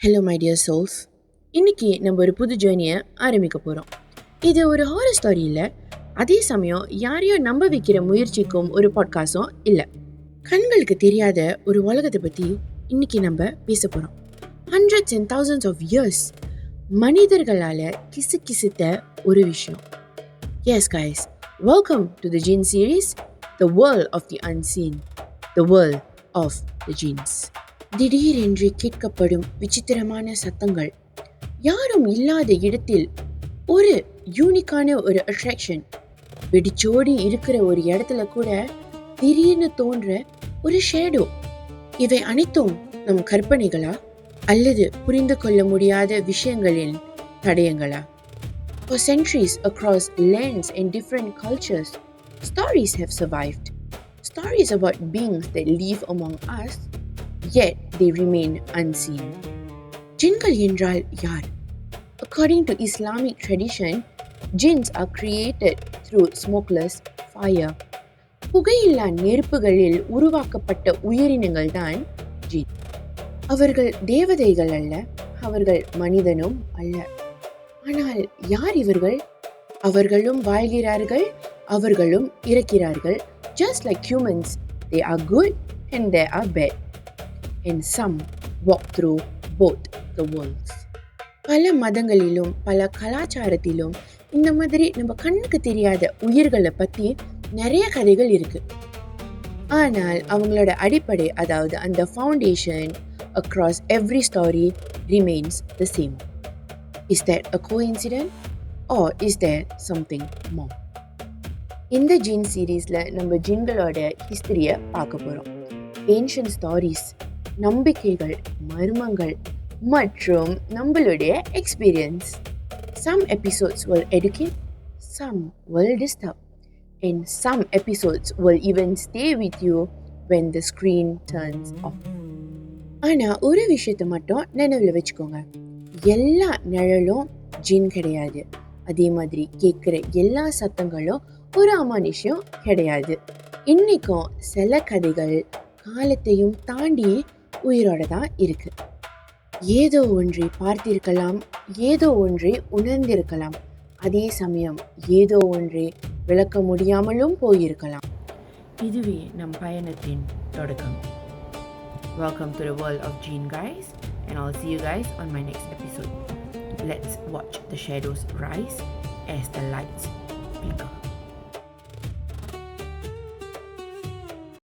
Hello my dear souls. இன்னைக்கு நம்ம ஒரு புது ஜேர்னியை ஆரம்பிக்க போகிறோம். இது ஒரு ஹாரர் ஸ்டோரி இல்லை, அதே சமயம் யாரையும் நம்ப வைக்கிற முயற்சிக்கும் ஒரு பாட்காஸ்டும் இல்லை. கண்களுக்கு தெரியாத ஒரு உலகத்தை பற்றி இன்னைக்கு நம்ம பேச போகிறோம். Hundreds and thousands of years மனிதர்களால் கிசுகிசுத்த ஒரு விஷயம். Yes guys, welcome to the gene series, the world of the unseen, the world of the genes. திடீரென்று கேட்கப்படும் விசித்திரமான சத்தங்கள், யாரும் இல்லாத இடத்தில் ஒரு யூனிக்கான ஒரு அட்ராக்ஷன், வெடிச்சோடி இருக்கிற ஒரு இடத்துல கூட திடீர்னு தோன்ற ஒரு ஷேடோ. இவை அனைத்தும் நம் கற்பனைகளா அல்லது புரிந்து கொள்ள முடியாத விஷயங்களின் தடயங்களா? For centuries across lands and different cultures, stories have survived. Stories about beings that live among us, yet they remain unseen. ஜின்கள் என்றால் யார்? According to Islamic tradition, jinns are created through smokeless fire. புகையில்லா நெருப்புகளில் உருவாக்கப்பட்ட உயிரினங்கள் தான் ஜின். அவர்கள் தேவதைகள் அல்ல, அவர்கள் மனிதனும் அல்ல. ஆனால் யார் இவர்கள்? அவர்களும் வாழ்கிறார்கள், அவர்களும் இறக்கிறார்கள். Just like humans, they are good and they are bad. And some walk through both the worlds. பல மதங்களிலும் பல கலாச்சாரத்திலும் இந்த மாதிரி நம்ம கண்ணுக்கு தெரியாத உயிர்களை பற்றி நிறைய கதைகள் இருக்கு. ஆனால் அவங்களோட அடிப்படை, அதாவது அந்த foundation across every story remains the same. Is that a coincidence or is there something more? இந்த ஜீன் சீரீஸில் நம்ம ஜின்களோட ஹிஸ்டரியை பார்க்க போகிறோம். ஏன்ஷியன்ட் ஸ்டாரிஸ், நம்பிக்கைகள், மர்மங்கள் மற்றும் நம்மளுடைய experience. Some episodes will educate, some will disturb, and some episodes will even stay with you when the screen turns off. ஆனால் ஒரு விஷயத்தை மட்டும் நினைவில் வச்சுக்கோங்க, எல்லா நிழலும் ஜின் கிடையாது. அதே மாதிரி கேட்குற எல்லா சத்தங்களும் ஒரு அமானுஷ்யம் கிடையாது. இன்னைக்கும் சில கதைகள் காலத்தையும் தாண்டி உயிரோட தான் இருக்கு. ஏதோ ஒன்றை பார்த்திருக்கலாம், ஏதோ ஒன்றை உணர்ந்திருக்கலாம், அதே சமயம் ஏதோ ஒன்றை விளக்க முடியாமலும் போயிருக்கலாம். இதுவே நம் பயணத்தின் தொடக்கம். Welcome to the world of Gene, guys, and I'll see you guys on my next episode. Let's watch the shadows rise as the lights flicker.